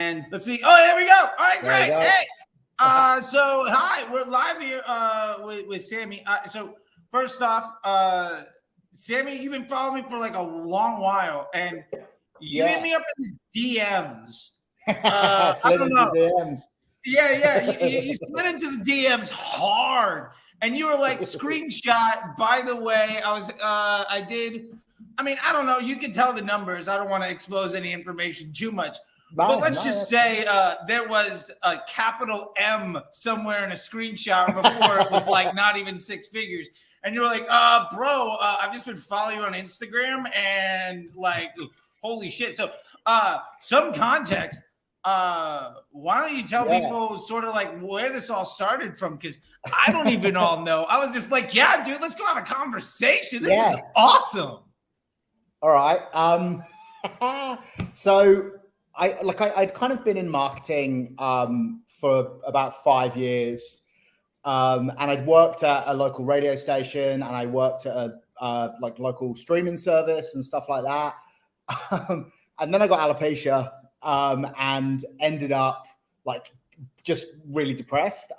And let's see. Oh, there we go. All right, There great. Hey, so hi, we're live here with Sammy. So first off, Sammy, you've been following me for like a long while, and you hit me up in the DMs. I don't know. DMs. Yeah. You slid into the DMs hard, and you were like, "Screenshot." By the way, I don't know. You can tell the numbers. I don't want to expose any information too much. But let's just say there was a capital M somewhere in a screenshot before it was like not even six figures. And you're like, bro, I've just been following you on Instagram and like, holy shit. So some context, why don't you tell people sort of like where this all started from? Because I don't even all know. I was just like, yeah, dude, let's go have a conversation. This is awesome. All right. So I'd kind of been in marketing for about 5 years, and I'd worked at a local radio station, and I worked at a like local streaming service and stuff like that. And then I got alopecia and ended up like just really depressed.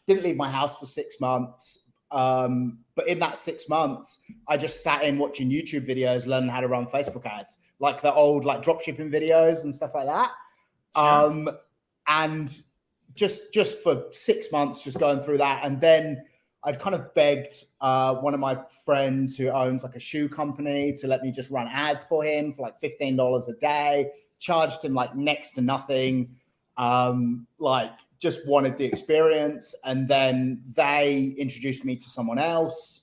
Didn't leave my house for 6 months. But in that 6 months, I just sat in watching YouTube videos, learning how to run Facebook ads, like the old like dropshipping videos and stuff like that. And just for 6 months, just going through that. And then I'd kind of begged one of my friends who owns like a shoe company to let me just run ads for him for like $15 a day, charged him like next to nothing. Just wanted the experience, and then they introduced me to someone else,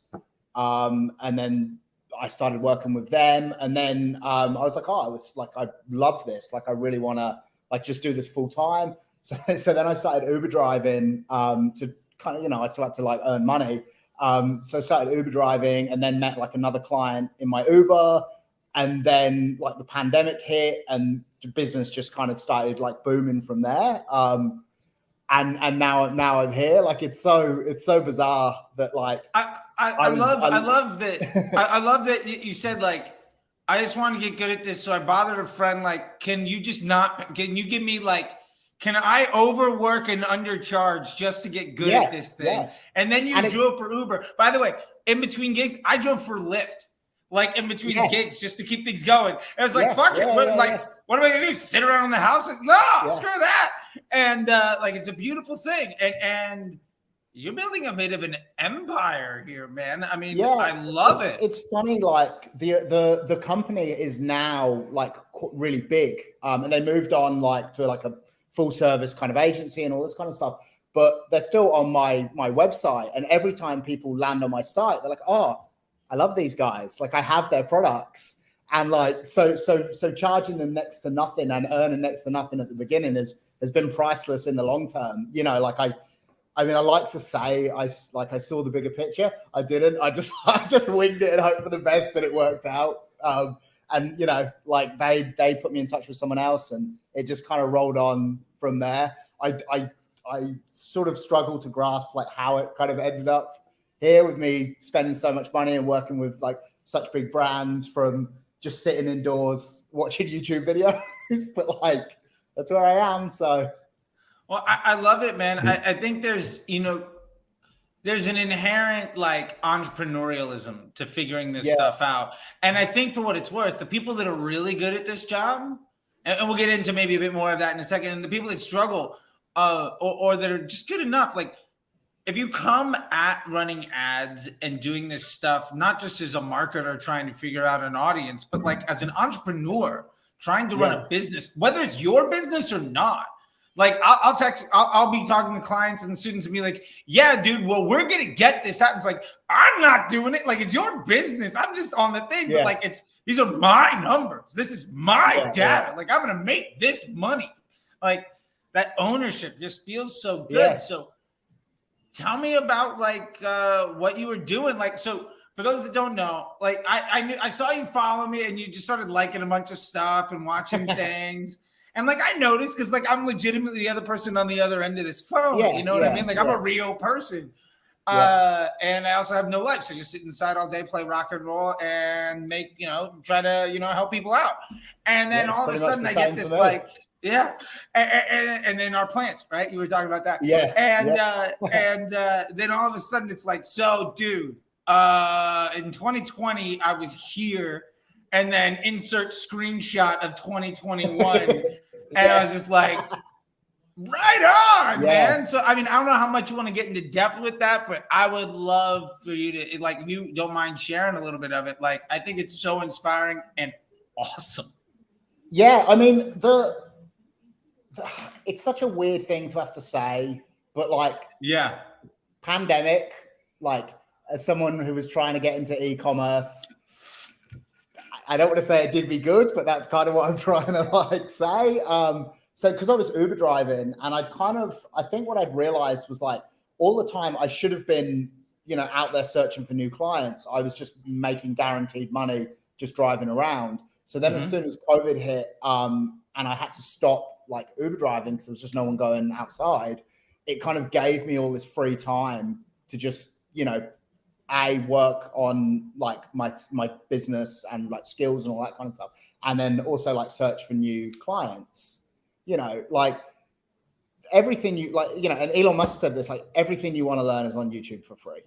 and then I started working with them, and then I was like, I love this, like I really want to like just do this full time. So then I started Uber driving to kind of, I still had to like earn money. So I started Uber driving, and then met like another client in my Uber, and then like the pandemic hit, and the business just kind of started like booming from there. And now I'm here. Like it's so bizarre that like I love that you said like I just want to get good at this, so I bothered a friend like, can you give me like, can I overwork and undercharge just to get good at this thing? And then you drove for Uber. By the way, in between gigs, I drove for Lyft, like in between gigs just to keep things going. I was like, fuck it. What am I gonna do? Sit around in the house? Like, no, screw that. And like it's a beautiful thing. And you're building a bit of an empire here, man. I mean, I love it. It's funny, like the company is now like really big. And they moved on like to like a full service kind of agency and all this kind of stuff. But they're still on my website. And every time people land on my site, they're like, oh, I love these guys. Like I have their products. And like so charging them next to nothing and earning next to nothing at the beginning has been priceless in the long term. Like I like to say I saw the bigger picture. I didn't. I just winged it and hoped for the best that it worked out. And like they put me in touch with someone else, and it just kind of rolled on from there. I sort of struggled to grasp like how it kind of ended up here with me spending so much money and working with like such big brands from just sitting indoors watching YouTube videos. But like that's where I am. So well, I love it, man. I think there's an inherent like entrepreneurialism to figuring this stuff out. And I think for what it's worth, the people that are really good at this job, and we'll get into maybe a bit more of that in a second, and the people that struggle or that are just good enough, like if you come at running ads and doing this stuff, not just as a marketer trying to figure out an audience, but like as an entrepreneur trying to run a business, whether it's your business or not. Like I'll be talking to clients and students and be like, yeah, dude, well, we're going to get this happens. Like, I'm not doing it. Like, it's your business. I'm just on the thing. But like, these are my numbers. This is my data. Like, I'm going to make this money. Like that ownership just feels so good. So tell me about like what you were doing. Like, so for those that don't know, like I saw you follow me and you just started liking a bunch of stuff and watching things. And like I noticed, because like I'm legitimately the other person on the other end of this phone. You know what I mean? Like I'm a real person. And I also have no life. So just sit inside all day, play rock and roll, and make, try to, help people out. And then all of a sudden I get this like, Yeah, and then our plants, right? You were talking about that. Yeah. And then all of a sudden it's like, so dude, in 2020 I was here, and then insert screenshot of 2021, and I was just like, right on, man. So I mean, I don't know how much you want to get into depth with that, but I would love for you to, like, if you don't mind sharing a little bit of it. Like, I think it's so inspiring and awesome. Yeah, I mean, it's such a weird thing to have to say, but like, yeah, pandemic, like, as someone who was trying to get into e-commerce, I don't want to say it did me good, but that's kind of what I'm trying to like say. So because I was Uber driving, and I think what I'd realized was like all the time I should have been, out there searching for new clients. I was just making guaranteed money just driving around. So then as soon as COVID hit, and I had to stop like Uber driving because there was just no one going outside, it kind of gave me all this free time to just, work on like my business and like skills and all that kind of stuff. And then also like search for new clients, like everything and Elon Musk said this, like everything you want to learn is on YouTube for free.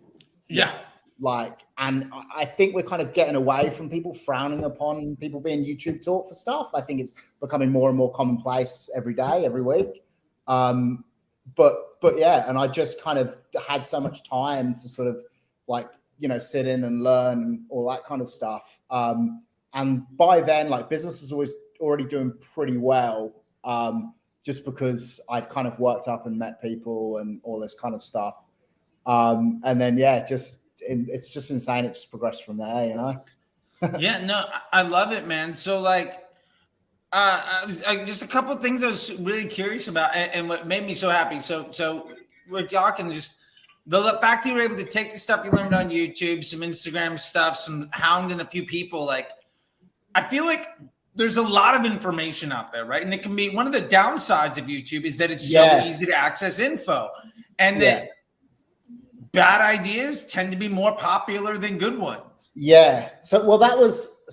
Yeah. Like, and I think we're kind of getting away from people frowning upon people being YouTube taught for stuff. I think it's becoming more and more commonplace every day, every week. But yeah, and I just kind of had so much time to sort of like, sit in and learn and all that kind of stuff. And by then, like business was always already doing pretty well, just because I'd kind of worked up and met people and all this kind of stuff. And then, yeah, it's just insane. It just progressed from there, Yeah, no, I love it, man. So like, just a couple of things I was really curious about, and what made me so happy. So we're talking just the fact that you were able to take the stuff you learned on YouTube, some Instagram stuff, some hounding a few people. Like, I feel like there's a lot of information out there, right? And it can be one of the downsides of YouTube is that it's so easy to access info, and that bad ideas tend to be more popular than good ones. Yeah. So, well, that was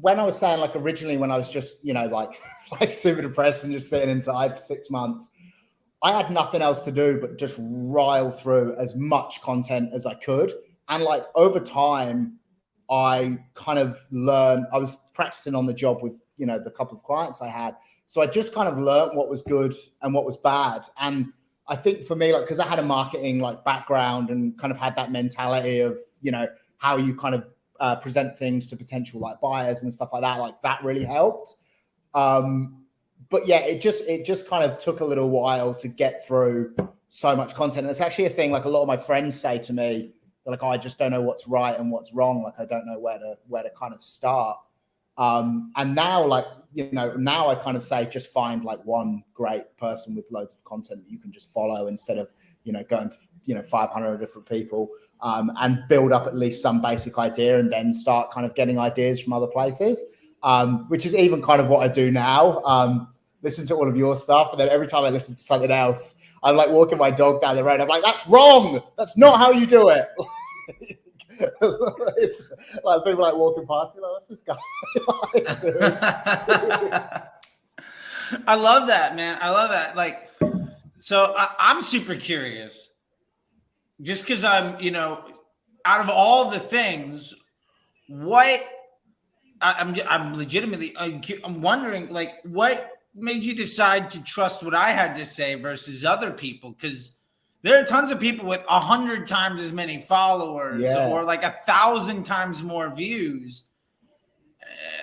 when I was saying, like, originally when I was just, like super depressed and just sitting inside for 6 months, I had nothing else to do but just rile through as much content as I could. And like over time, I kind of learned, I was practicing on the job with, the couple of clients I had. So I just kind of learned what was good and what was bad. And I think for me, like, because I had a marketing like background and kind of had that mentality of, how you kind of present things to potential like buyers and stuff like that. Like that really helped. But yeah, it just kind of took a little while to get through so much content. And it's actually a thing like a lot of my friends say to me, like, oh, I just don't know what's right and what's wrong. Like, I don't know where to kind of start. And now, like, now I kind of say just find like one great person with loads of content that you can just follow instead of, going to, 500 different people, and build up at least some basic idea and then start kind of getting ideas from other places, which is even kind of what I do now. Listen to all of your stuff. And then every time I listen to something else, I'm like walking my dog down the road. I'm like, that's wrong. That's not how you do it. It's like people like walking past me, like, what's this guy? I love that, man. I love that. Like, so I'm super curious, just because I'm, out of all the things, what I'm legitimately, I'm wondering, like, what made you decide to trust what I had to say versus other people? Because there are tons of people with 100 times as many followers or like 1,000 times more views.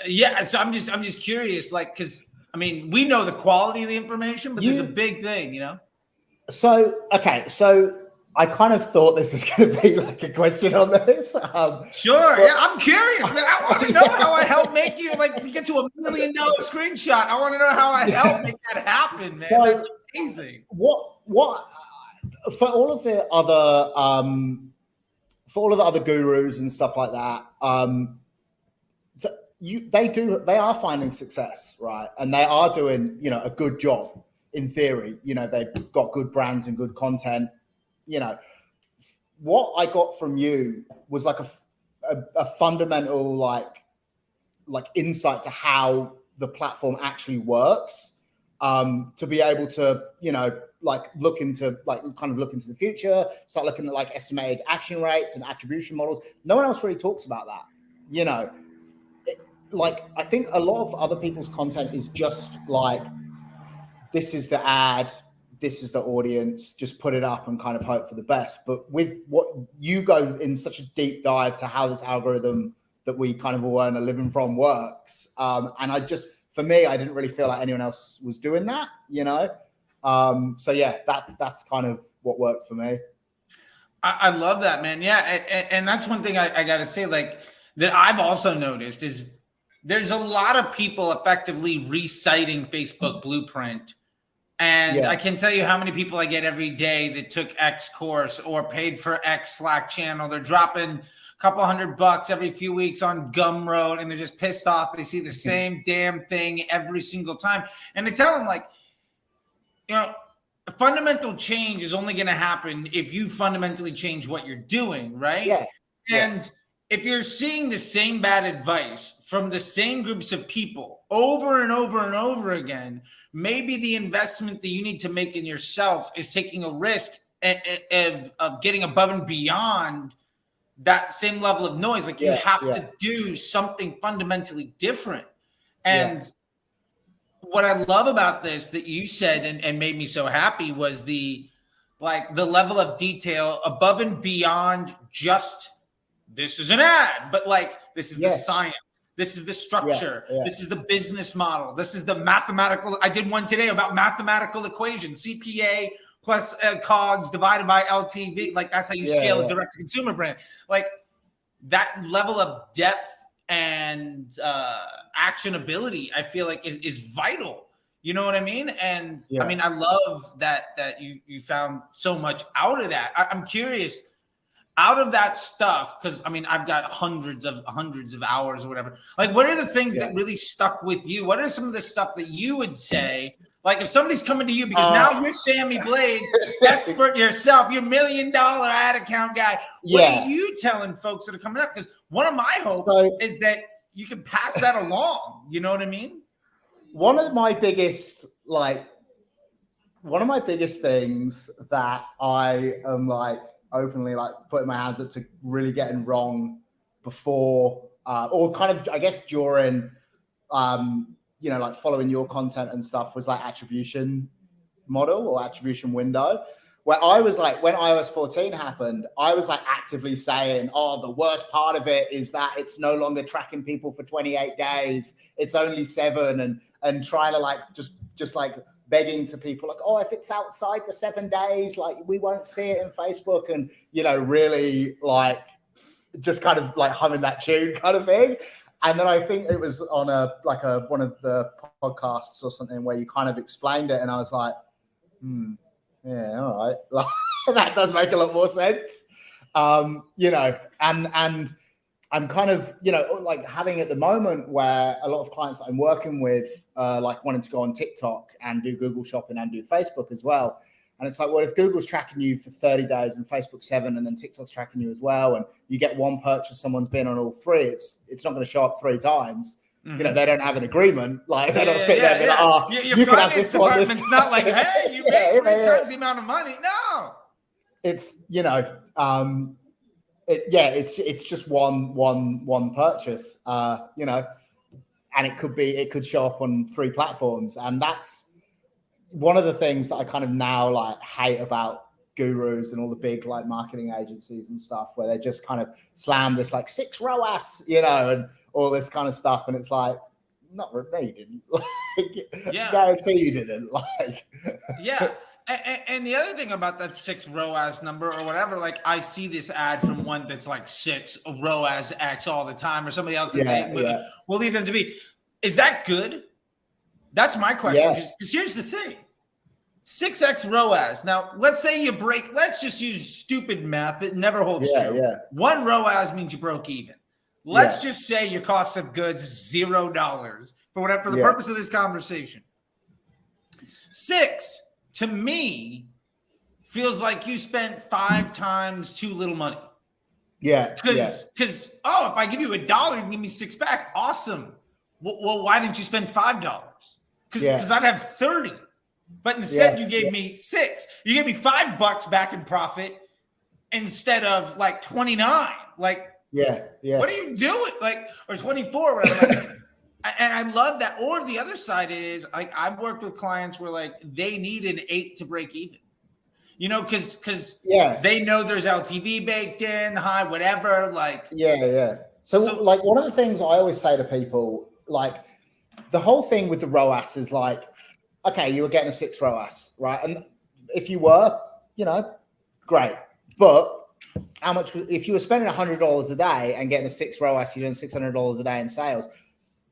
So I'm just curious, like, because I mean, we know the quality of the information, but there's a big thing, So, okay. So I kind of thought this was going to be like a question on this. Sure. Yeah. I'm curious, man. I want to know how I help make you get to $1 million screenshot. I want to know how I help make that happen, man. So, that's amazing. What for all of the other gurus and stuff like that, they are finding success, right? And they are doing, a good job in theory. They've got good brands and good content. What I got from you was like a fundamental like insight to how the platform actually works, to be able to, look into the future, start looking at like estimated action rates and attribution models. No one else really talks about that. I think a lot of other people's content is just like, this is the ad, this is the audience, just put it up and kind of hope for the best. But with what you go in such a deep dive to how this algorithm that we kind of all earn a living from works. And for me, I didn't really feel like anyone else was doing that, So yeah, that's kind of what worked for me. I love that, man. Yeah. And that's one thing I got to say, like, that I've also noticed is there's a lot of people effectively reciting Facebook Blueprint. And I can tell you how many people I get every day that took X course or paid for X Slack channel. They're dropping a couple $100 every few weeks on Gumroad, and they're just pissed off. They see the same damn thing every single time. And I tell them, like, fundamental change is only going to happen if you fundamentally change what you're doing, right? Yeah. And if you're seeing the same bad advice from the same groups of people over and over and over again, maybe the investment that you need to make in yourself is taking a risk of getting above and beyond that same level of noise. Like, you have to do something fundamentally different. And what I love about this that you said and made me so happy was the level of detail above and beyond just, this is an ad, but like, this is the science. This is the structure. This is the business model. This is the mathematical. I did one today about mathematical equation, CPA plus COGS divided by LTV. Like, that's how you scale a direct to consumer brand. Like, that level of depth and actionability, I feel like is vital. You know what I mean? And I mean, I love that you found so much out of that. I'm curious, out of that stuff, because I mean, I've got hundreds of hours or whatever. Like, what are the things that really stuck with you? What are some of the stuff that you would say? Like, if somebody's coming to you, because now you're Sammy Blades, expert yourself, you're $1 million ad account guy. What are you telling folks that are coming up? Because one of my hopes is that you can pass that along. You know what I mean? One of my biggest things that I am like openly like putting my hands up to really getting wrong before or kind of, I guess, during like following your content and stuff was like attribution model or attribution window, where I was like, when iOS 14 happened, I was like actively saying, the worst part of it is that it's no longer tracking people for 28 days. It's only 7 and trying to like, just like begging to people like, if it's outside the 7 days, like we won't see it in Facebook, and, really like just kind of like humming that tune kind of thing. And then I think it was on one of the podcasts or something where you kind of explained it, and I was like, yeah, all right. Like, that does make a lot more sense. And I'm kind of, like having at the moment where a lot of clients that I'm working with, like wanting to go on TikTok and do Google Shopping and do Facebook as well. And it's like, well, if Google's tracking you for 30 days and Facebook's 7, and then TikTok's tracking you as well, and you get one purchase, someone's been on all 3, it's not going to show up 3 times. They don't have an agreement. Like, they don't sit there and be like, you can have this one. It's not like, hey, you made 3 times the amount of money. No. It's, it's just one purchase, and it could show up on 3 platforms. And that's one of the things that I kind of now like hate about gurus and all the big like marketing agencies and stuff, where they just kind of slam this like 6 ROAS, and all this kind of stuff. And it's like, no, you didn't. Like, guarantee you didn't. Like, And the other thing about that 6 ROAS number or whatever, like I see this ad from one that's like 6 ROAS X all the time, or somebody else that's 8. We'll leave them to be. Is that good? That's my question. Because here's the thing. 6x ROAS. Now, let's say let's just use stupid math. It never holds true. 1 ROAS means you broke even. Let's just say your cost of goods is $0 for the purpose of this conversation. 6, to me, feels like you spent 5 times too little money. Because if I give you $1, you can give me 6 back. Awesome. well, why didn't you spend $5? Because I'd have 30. But instead you gave me 6. You gave me $5 back in profit instead of like 29. Like, what are you doing? Like, or 24, whatever. Like, and I love that. Or the other side is, like, I've worked with clients where like they need an 8 to break even. You know, because they know there's LTV baked in, high, whatever. Like, So like one of the things I always say to people, like the whole thing with the ROAS is like, okay, you were getting a 6 ROAS, right? And if you were, you know, great. But how much, if you were spending $100 a day and getting a 6 ROAS, you're doing $600 a day in sales.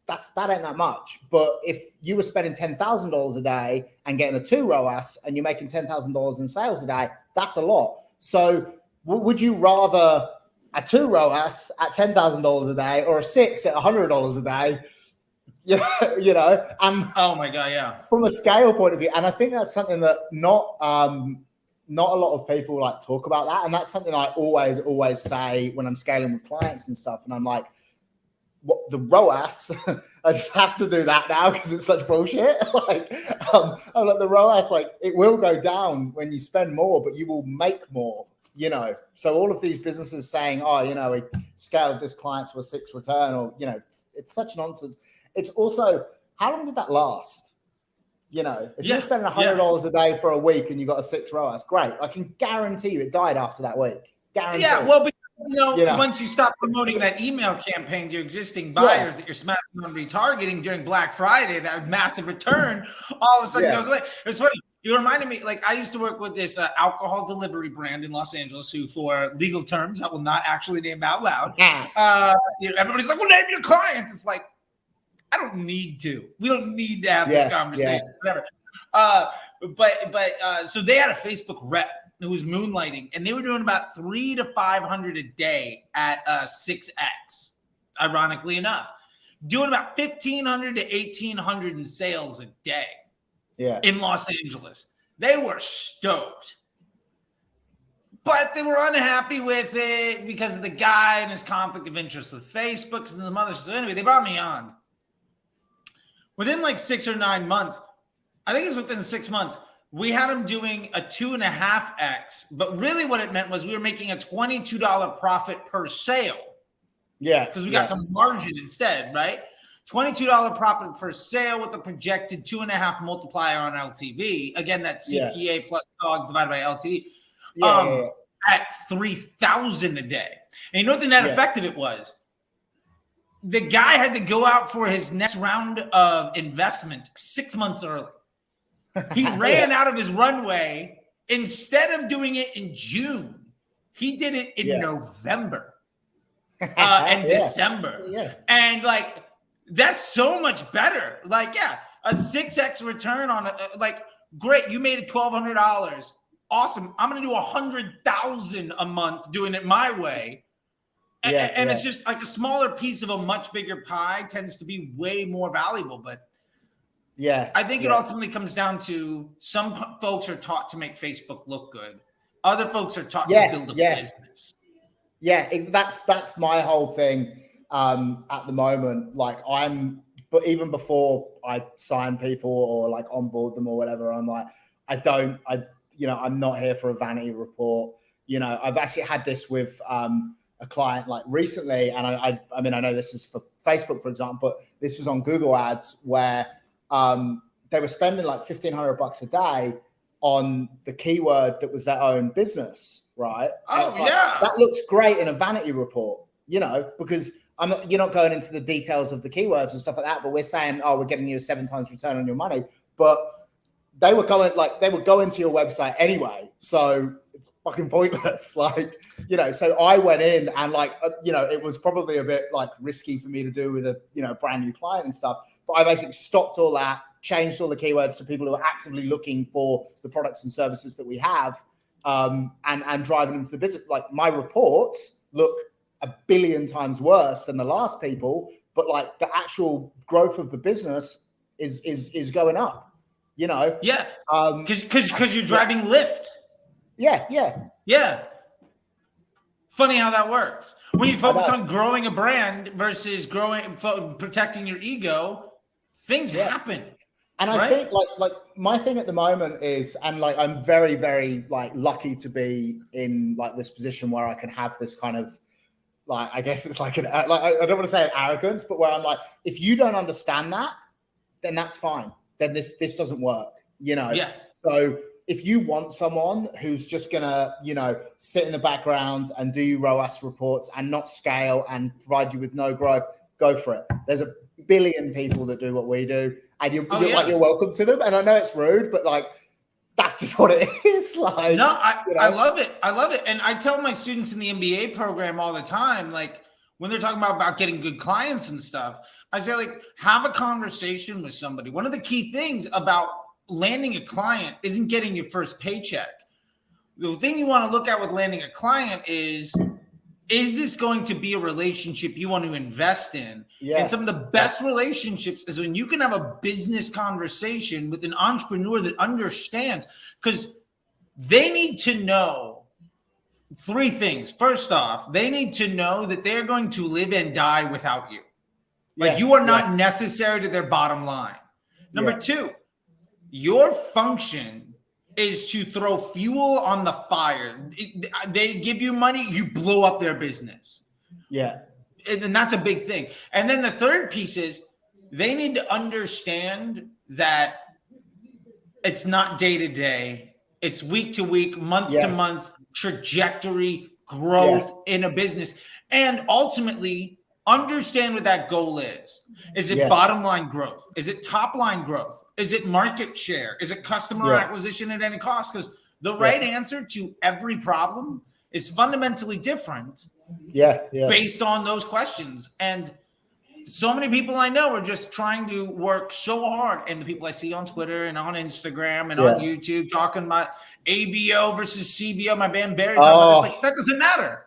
That ain't that much. But if you were spending $10,000 a day and getting a 2 ROAS and you're making $10,000 in sales a day, that's a lot. So would you rather a 2 ROAS at $10,000 a day or a 6 at $100 a day? You know, and oh my God, yeah. From a scale point of view, and I think that's something that not a lot of people like talk about that, and that's something I always say when I'm scaling with clients and stuff, and I'm like, what the ROAS? I just have to do that now because it's such bullshit. Like, I'm like the ROAS, like it will go down when you spend more, but you will make more. You know, so all of these businesses saying, oh, you know, we scaled this client to a 6 return, or you know, it's such nonsense. It's also, how long did that last? You know, if you're spending $100 a day for a week and you got a 6 ROAS, great. I can guarantee you it died after that week. Guarantee. Yeah, well, because, you know, once you stop promoting that email campaign to your existing buyers that you're smashing on retargeting during Black Friday, that massive return, all of a sudden goes away. It's funny. You reminded me, like, I used to work with this alcohol delivery brand in Los Angeles who, for legal terms I will not actually name out loud, you know, everybody's like, well, name your clients. It's like, I don't need to. We don't need to have this conversation. Whatever. So they had a Facebook rep who was moonlighting, and they were doing about 300 to 500 a day at 6x. Ironically enough, doing about 1,500 to 1,800 in sales a day. In Los Angeles, they were stoked, but they were unhappy with it because of the guy and his conflict of interest with Facebook and the mother. So anyway, they brought me on. Within like 6 or 9 months, I think it was within 6 months, we had them doing a 2.5x. But really what it meant was we were making a $22 profit per sale. Yeah. Because we got some margin instead, right? $22 profit per sale with a projected 2.5 multiplier on LTV. Again, that's CPA plus COGS divided by LTV. At $3,000 a day. And you know what the net effect of it was? The guy had to go out for his next round of investment 6 months early. He ran out of his runway. Instead of doing it in June, he did it in November and December. And like, that's so much better. Like, a 6x return on like, great. You made it $1,200. Awesome. I'm going to do $100,000 a month doing it my way. And it's just like a smaller piece of a much bigger pie tends to be way more valuable. But I think it ultimately comes down to some folks are taught to make Facebook look good. Other folks are taught to build a business. Yeah, that's my whole thing at the moment. Like but even before I sign people or like onboard them or whatever, I'm like, I'm not here for a vanity report. You know, I've actually had this with a client like recently, and I mean, I know this is for Facebook, for example, but this was on Google Ads where they were spending like $1,500 a day on the keyword that was their own business, right? That looks great in a vanity report, you know, because you're not going into the details of the keywords and stuff like that, but we're saying, oh, we're getting you a 7 times return on your money. But they would go into your website anyway, so it's fucking pointless. Like, you know, so I went in and like, you know, it was probably a bit like risky for me to do with a, you know, brand new client and stuff. But I basically stopped all that, changed all the keywords to people who are actively looking for the products and services that we have, and driving into the business. Like, my reports look 1 billion times worse than the last people, but like the actual growth of the business is going up. You know, because you're driving lift. Yeah. Funny how that works. When you focus on growing a brand versus protecting your ego, things happen. And I think like my thing at the moment is, and like I'm very, very like lucky to be in like this position where I can have this kind of like, I guess it's like I don't want to say an arrogance, but where I'm like, if you don't understand that, then that's fine. Then this doesn't work, you know? Yeah. So if you want someone who's just gonna, you know, sit in the background and do you ROAS reports and not scale and provide you with no growth, go for it. There's a billion people that do what we do, and you're welcome to them. And I know it's rude, but like that's just what it is. Like, no, I love it. I love it. And I tell my students in the MBA program all the time, like when they're talking about getting good clients and stuff, I say, like, have a conversation with somebody. One of the key things about landing a client isn't getting your first paycheck. The thing you want to look at with landing a client is this going to be a relationship you want to invest in? Yeah. And some of the best relationships is when you can have a business conversation with an entrepreneur that understands, because they need to know three things. First off, they need to know that they're going to live and die without you. Like you are not necessary to their bottom line. Number two, your function is to throw fuel on the fire. They give you money, you blow up their business. Yeah. And that's a big thing. And then the third piece is they need to understand that it's not day to day. It's week to week, month to month trajectory, growth in a business. And ultimately understand what that goal is. Is it bottom line growth? Is it top line growth? Is it market share? Is it customer acquisition at any cost? Because the right answer to every problem is fundamentally different based on those questions. And so many people I know are just trying to work so hard. And the people I see on Twitter and on Instagram and on YouTube talking about ABO versus CBO, my man Barry talking about this, like, that doesn't matter.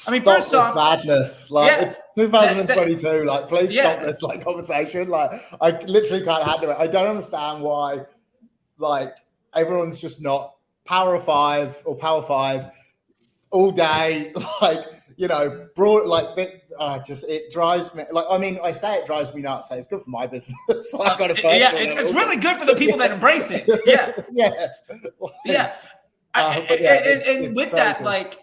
I mean, first off, madness. Like it's 2022. Like, please stop this like conversation. Like, I literally can't handle it. I don't understand why, like, everyone's just not Power 5 or Power 5 all day. Like, you know, broad. Like, it drives me. Like, I mean, I say it drives me nuts. So it's good for my business. Like, it's really good for the people that embrace it. And with that, like,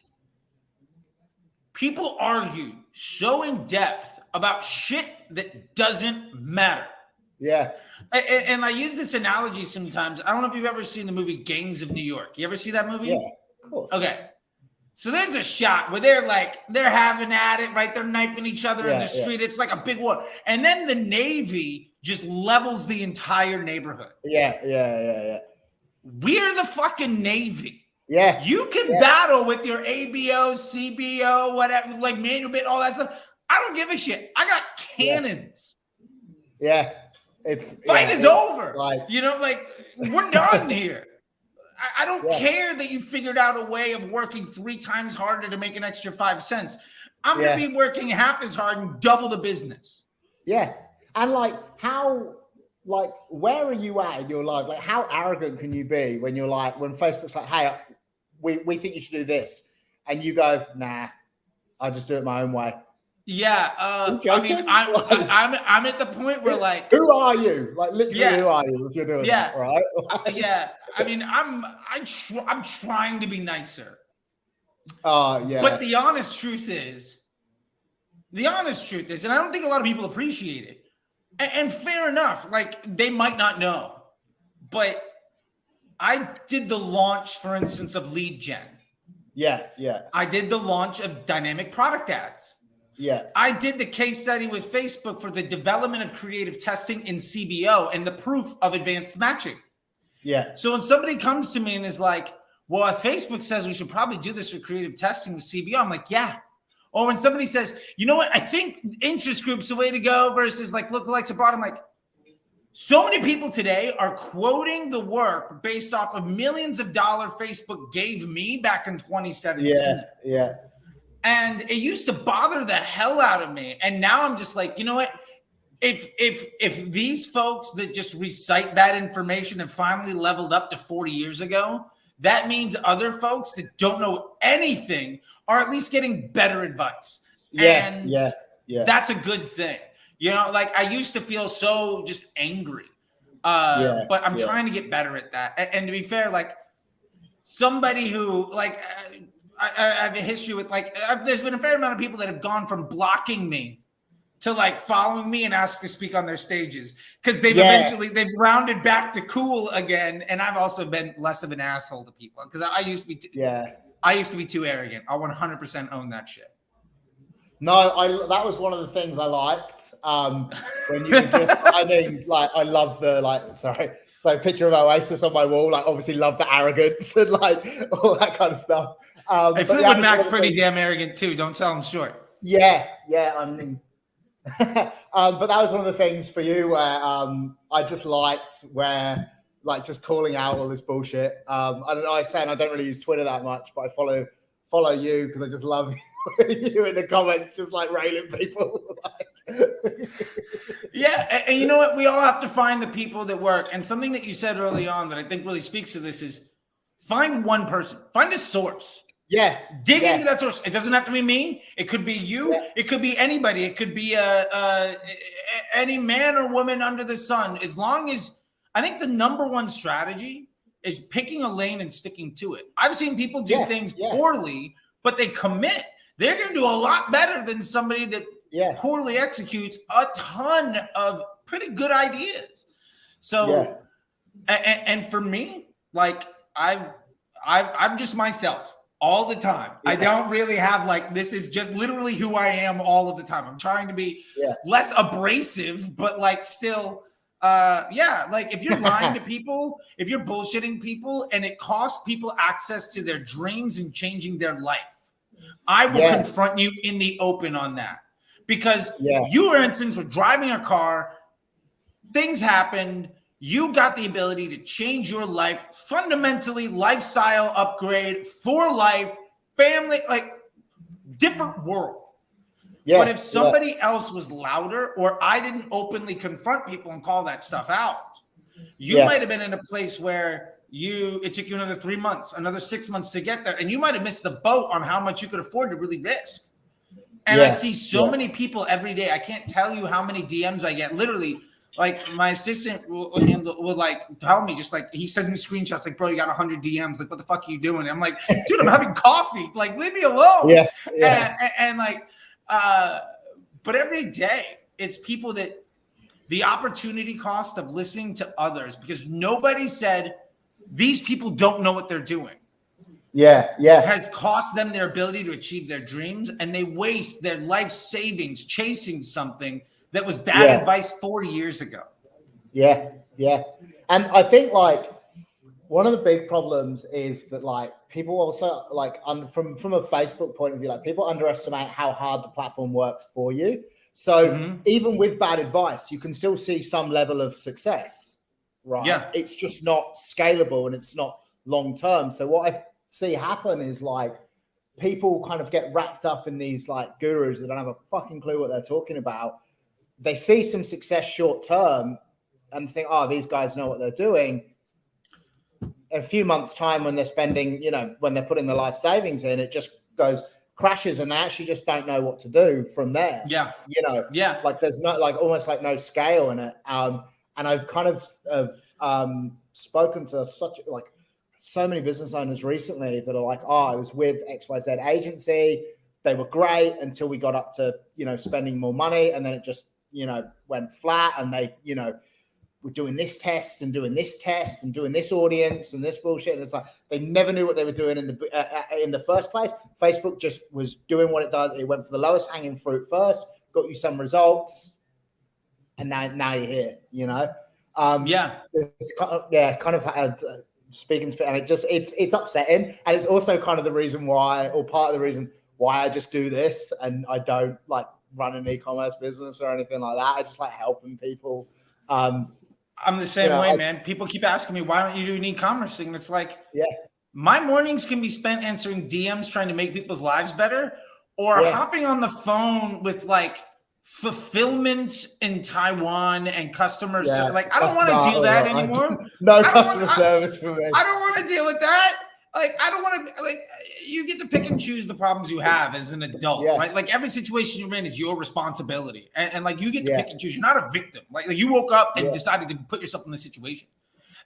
people argue so in depth about shit that doesn't matter. Yeah. And I use this analogy sometimes. I don't know if you've ever seen the movie Gangs of New York. You ever see that movie? Yeah, of course. Okay. So there's a shot where they're having at it, right? They're knifing each other in the street. It's like a big war. And then the Navy just levels the entire neighborhood. Yeah. We're the fucking Navy. Yeah. You can battle with your ABO, CBO, whatever, like manual bit, all that stuff. I don't give a shit. I got cannons. Yeah. Fight is over. Like, you know, like, we're done here. I don't care that you figured out a way of working 3 times harder to make an extra 5 cents. I'm going to be working half as hard and double the business. Yeah. And like, where are you at in your life? Like, how arrogant can you be when you're like, when Facebook's like, hey, we think you should do this, and you go, nah, I'll just do it my own way. Yeah, I mean, I'm at the point where, like, who are you? Like, literally, who are you if you're doing that, right? I mean, I'm trying to be nicer. Yeah. But the honest truth is, and I don't think a lot of people appreciate it. And fair enough, like, they might not know, but I did the launch, for instance, of lead gen. Yeah. I did the launch of dynamic product ads. Yeah. I did the case study with Facebook for the development of creative testing in CBO and the proof of advanced matching. Yeah. So when somebody comes to me and is like, well, if Facebook says we should probably do this for creative testing with CBO, I'm like, yeah. Or when somebody says, you know what, I think interest group's the way to go versus like lookalikes abroad, I'm like, so many people today are quoting the work based off of millions of dollars Facebook gave me back in 2017. Yeah. And it used to bother the hell out of me. And now I'm just like, you know what? If these folks that just recite that information have finally leveled up to 40 years ago, that means other folks that don't know anything are at least getting better advice. And that's a good thing. You know, like I used to feel so just angry, but I'm trying to get better at that. And to be fair, like somebody who like I have a history with like there's been a fair amount of people that have gone from blocking me to like following me and ask to speak on their stages because they've they've rounded back to cool again. And I've also been less of an asshole to people because I used to be I used to be too arrogant. I 100% own that shit. No, that was one of the things I liked. When you just, I mean, like I love the like picture of Oasis on my wall. Like obviously love the arrogance and like all that kind of stuff. I feel like Mac's pretty damn arrogant too. Don't sell him short. Yeah. I mean, but that was one of the things for you where I just liked where like just calling out all this bullshit. I don't know. I was saying I don't really use Twitter that much, but I follow you because I just love you in the comments, just like railing people. Yeah, and you know what? We all have to find the people that work. And something that you said early on that I think really speaks to this is find one person, find a source. Yeah. Dig into that source. It doesn't have to be me. It could be you. Yeah. It could be anybody. It could be any man or woman under the sun. As long as I think the number one strategy is picking a lane and sticking to it. I've seen people do things poorly, but they commit. They're going to do a lot better than somebody that poorly executes a ton of pretty good ideas. So, and for me, like I'm just myself all the time. I don't really have like, this is just literally who I am all of the time. I'm trying to be less abrasive, but like still, like if you're lying to people, if you're bullshitting people and it costs people access to their dreams and changing their life, I will confront you in the open on that because you, for instance, were driving a car, things happened, you got the ability to change your life, fundamentally lifestyle upgrade for life, family, like different world. But if somebody else was louder or I didn't openly confront people and call that stuff out, you might have been in a place where it took you another 3 months, another 6 months to get there. And you might have missed the boat on how much you could afford to really risk. And I see so many people every day. I can't tell you how many DMs I get. Literally, like my assistant will like tell me, just like he sends me screenshots like, bro, you got 100 DMs. Like, what the fuck are you doing? And I'm like, dude, I'm having coffee. Like, leave me alone. And like, but every day it's people that the opportunity cost of listening to others, because nobody said these people don't know what they're doing. Has cost them their ability to achieve their dreams, and they waste their life savings chasing something that was bad advice 4 years ago. And I think like one of the big problems is that like people also like from a Facebook point of view, like people underestimate how hard the platform works for you. So even with bad advice, you can still see some level of success, right? It's just not scalable and it's not long term. So what I see happen is like people kind of get wrapped up in these like gurus that don't have a fucking clue what they're talking about. They see some success short term and think, oh, these guys know what they're doing. In a few months' time, when they're spending, when they're putting their life savings in, it just crashes, and they actually just don't know what to do from there. Like there's no, like almost like no scale in it. And I've kind of spoken to so many business owners recently that are like, oh, I was with XYZ agency. They were great until we got up to, spending more money. And then it just, went flat, and they, we're doing this test and doing this test and doing this audience and this bullshit. And it's like, they never knew what they were doing in the first place. Facebook just was doing what it does. It went for the lowest hanging fruit first, got you some results. And now you're here, It's kind of had speaking, and it's upsetting. And it's also kind of the reason why, or part of the reason why I just do this and I don't like run an e-commerce business or anything like that. I just like helping people. I'm the same way, man. People keep asking me, why don't you do an e-commerce thing? And it's like, my mornings can be spent answering DMs, trying to make people's lives better, or hopping on the phone with like fulfillment in Taiwan and customers. Like, I don't want to deal that anymore. No customer service for me. I don't want to deal with that. like, I don't want to, like, you get to pick and choose the problems you have as an adult, right? Like, every situation you're in is your responsibility. And like, you get to pick and choose. You're not a victim. Like you woke up and decided to put yourself in this situation.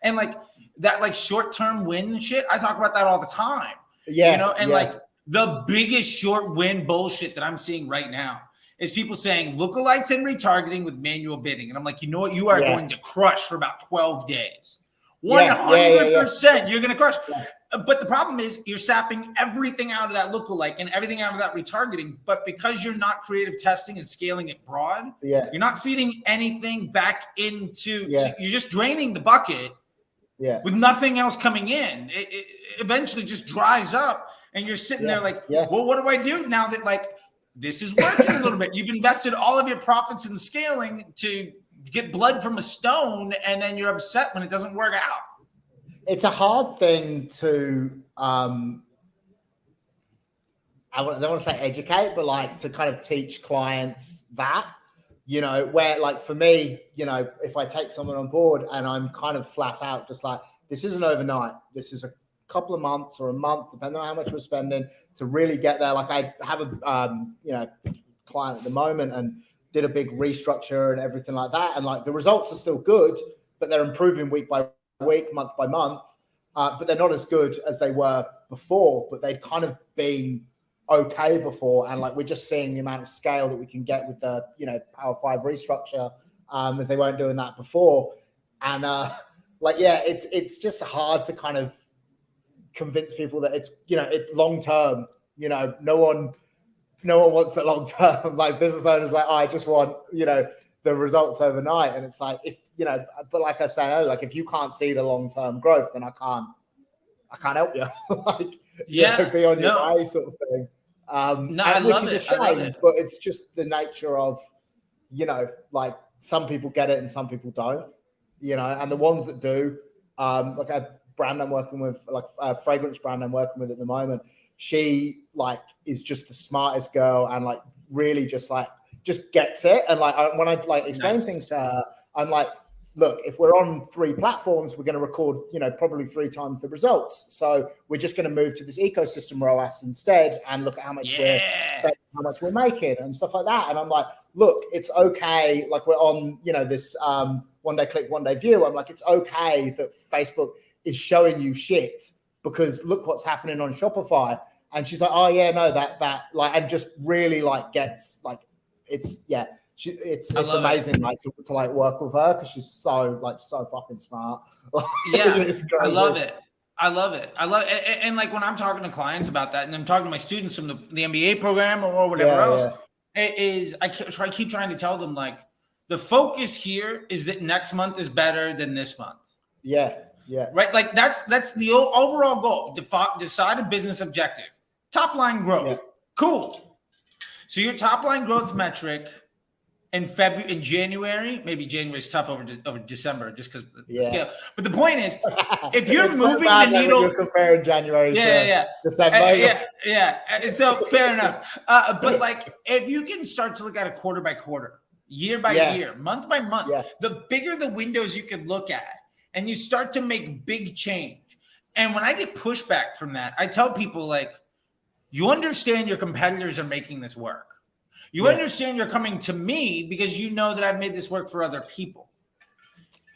And like that, like short-term win shit, I talk about that all the time. You know, and like the biggest short win bullshit that I'm seeing right now is people saying lookalikes and retargeting with manual bidding. And I'm like, you know what? You are going to crush for about 12 days. 100% you're going to crush. But the problem is you're sapping everything out of that lookalike and everything out of that retargeting. But because you're not creative testing and scaling it broad, you're not feeding anything back into, so you're just draining the bucket with nothing else coming in. It eventually just dries up and you're sitting there like, well, what do I do now that like this is working a little bit? You've invested all of your profits in scaling to get blood from a stone, and then you're upset when it doesn't work out. It's a hard thing to, I don't want to say educate, but like to kind of teach clients that, you know, where like for me, you know, if I take someone on board and I'm kind of flat out, just like, this isn't overnight. This is a couple of months or a month, depending on how much we're spending to really get there. Like I have a, you know, client at the moment and did a big restructure and everything like that. And like the results are still good, but they're improving week by week, month by month. But they're not as good as they were before, but they'd kind of been okay before. And like, we're just seeing the amount of scale that we can get with the, you know, Power 5 restructure, as they weren't doing that before. And like, yeah, it's just hard to kind of convince people that it's, you know, it's long-term, you know, no one wants that long-term. Like business owners like, oh, I just want, you know, the results overnight. And it's like, if, you know, but like I say, like if you can't see the long-term growth, then I can't help you. Like, you know, be on your way sort of thing. Which is a shame, but it's just the nature of, you know, like some people get it and some people don't, you know, and the ones that do, like a brand I'm working with, like a fragrance brand I'm working with at the moment, she like is just the smartest girl and like really just gets it. And like when I like explain things to her, I'm like, look, if we're on 3 platforms, we're going to record, you know, probably 3 times the results. So we're just going to move to this ecosystem ROAS instead and look at how much we're spending, how much we're making and stuff like that. And I'm like, look, it's okay. Like we're on, you know, this one day click, one day view. I'm like, it's okay that Facebook is showing you shit because look what's happening on Shopify. And she's like, oh yeah, no, that like, and just really like gets like, it's amazing like to like work with her because she's so fucking smart. I love it. And like when I'm talking to clients about that, and I'm talking to my students from the MBA program or whatever else, it is I keep trying to tell them like the focus here is that next month is better than this month. Right. Like that's the overall goal. Decide a business objective. Top line growth. Cool. So your top line growth metric in January, maybe January is tough over December just because the scale. But the point is, if you're moving the needle, you're comparing January to December. So fair enough. But like, if you can start to look at it quarter by quarter, year by year, month by month, the bigger the windows you can look at, and you start to make big change. And when I get pushback from that, I tell people like, you understand your competitors are making this work. You understand you're coming to me because you know that I've made this work for other people.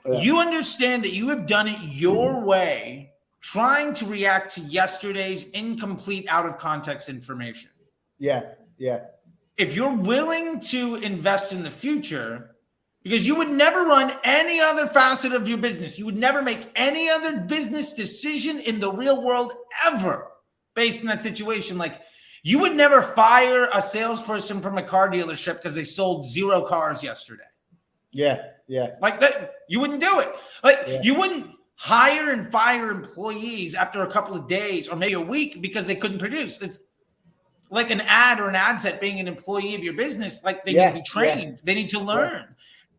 You understand that you have done it your way, trying to react to yesterday's incomplete, out of context information. If you're willing to invest in the future, because you would never run any other facet of your business, you would never make any other business decision in the real world ever based on that situation. Like, you would never fire a salesperson from a car dealership because they sold 0 cars yesterday. Like that, you wouldn't do it. Like you wouldn't hire and fire employees after a couple of days or maybe a week because they couldn't produce. It's like an ad or an ad set being an employee of your business. Like they need to be trained. They need to learn.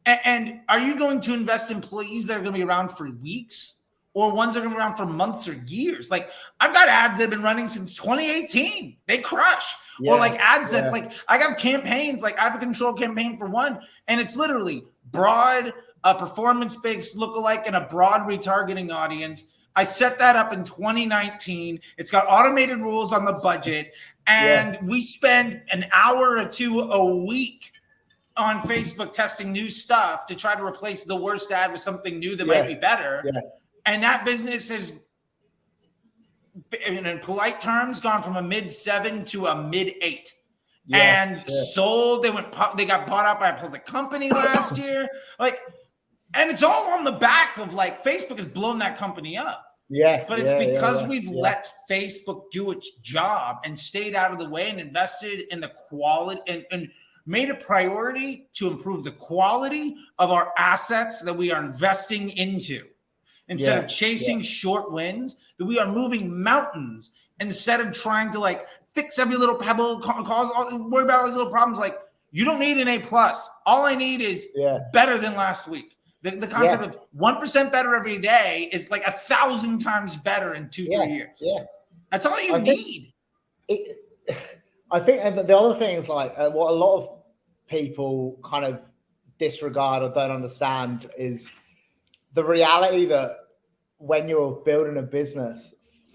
And are you going to invest in employees that are going to be around for weeks? Or ones that are going to be around for months or years. Like I've got ads that have been running since 2018. They crush. Or like ad sets. Like I got campaigns. Like I have a control campaign for one. And it's literally broad, performance-based lookalike and a broad retargeting audience I set that up in 2019. It's got automated rules on the budget, and we spend an hour or two a week on Facebook testing new stuff to try to replace the worst ad with something new that might be better. Yeah. And that business has, in polite terms, gone from a mid-7 to a mid-8. Sold. They got bought out by a public company last year. Like, and it's all on the back of like Facebook has blown that company up. But it's because we've let Facebook do its job and stayed out of the way and invested in the quality and made a priority to improve the quality of our assets that we are investing into. Instead of chasing short wins, that we are moving mountains instead of trying to like fix every little pebble, worry about all these little problems. Like, you don't need an A+. All I need is better than last week. The concept of 1% better every day is like 1,000 times better in 2-3 years. That's all you need. I think the other thing is like what a lot of people kind of disregard or don't understand is the reality that when you're building a business,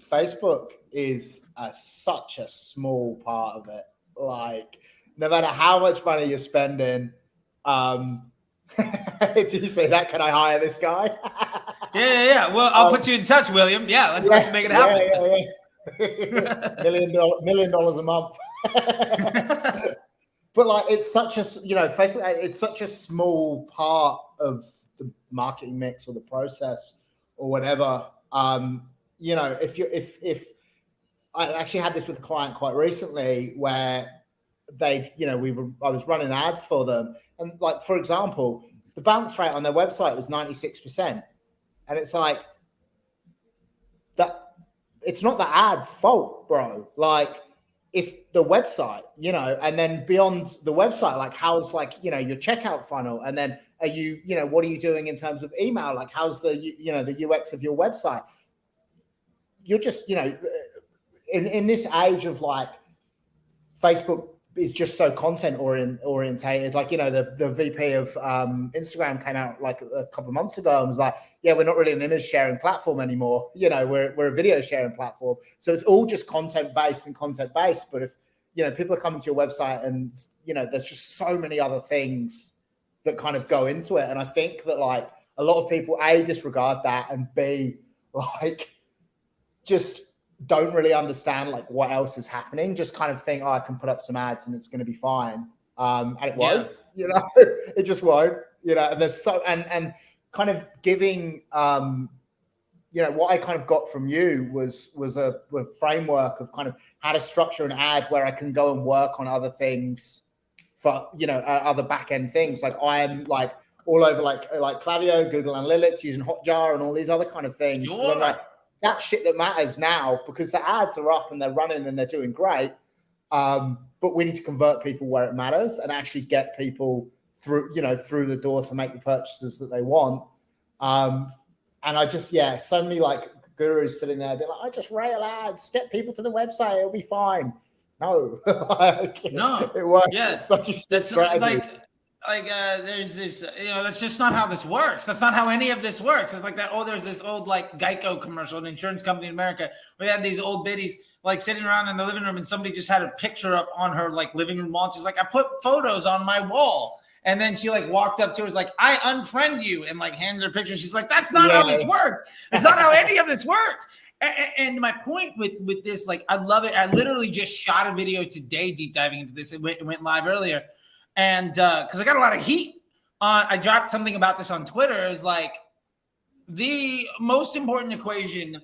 Facebook is such a small part of it. Like, no matter how much money you're spending, did you say that? Can I hire this guy? Yeah. Well, I'll put you in touch, William. Yeah, let's make it happen. $1 million a month. But like, it's such a, Facebook, it's such a small part of the marketing mix or the process or whatever. If I actually had this with a client quite recently where I was running ads for them. And like, for example, the bounce rate on their website was 96%. And it's like, that it's not the ad's fault, bro. Like, it's the website, and then beyond the website, like how's like, your checkout funnel. And then are you, what are you doing in terms of email? Like how's the, the UX of your website? You're just, in this age of like Facebook is just so content orientated. Like, the VP of Instagram came out like a couple of months ago and was like, yeah, we're not really an image sharing platform anymore. We're a video sharing platform. So it's all just content based. But if, people are coming to your website and, there's just so many other things that kind of go into it. And I think that like a lot of people, A, disregard that, and B, like just don't really understand like what else is happening. Just kind of think, I can put up some ads and it's going to be fine. And it won't, it just won't, and there's and kind of giving, what I kind of got from you was a framework of kind of how to structure an ad where I can go and work on other things for, other back-end things. Like I am like all over like Klaviyo, Google Analytics, using Hotjar and all these other kind of things. Sure. I'm like, that shit that matters now, because the ads are up and they're running and they're doing great. But we need to convert people where it matters and actually get people through the door to make the purchases that they want. And I just, so many like gurus sitting there be like, I just rail ads, get people to the website, it'll be fine. No, no, it works. Yeah, it's such a strategy. There's this, that's just not how this works. That's not how any of this works. It's like that. Oh, there's this old like Geico commercial, an insurance company in America, where they had these old biddies like sitting around in the living room, and somebody just had a picture up on her like living room wall. She's like, I put photos on my wall, and then she like walked up to her, was like, I unfriend you, and like handed her picture. She's like, that's not how this works. It's not how any of this works. And my point with this, like, I love it. I literally just shot a video today, deep diving into this. It went live earlier. And because I got a lot of heat I dropped something about this on Twitter, is like the most important equation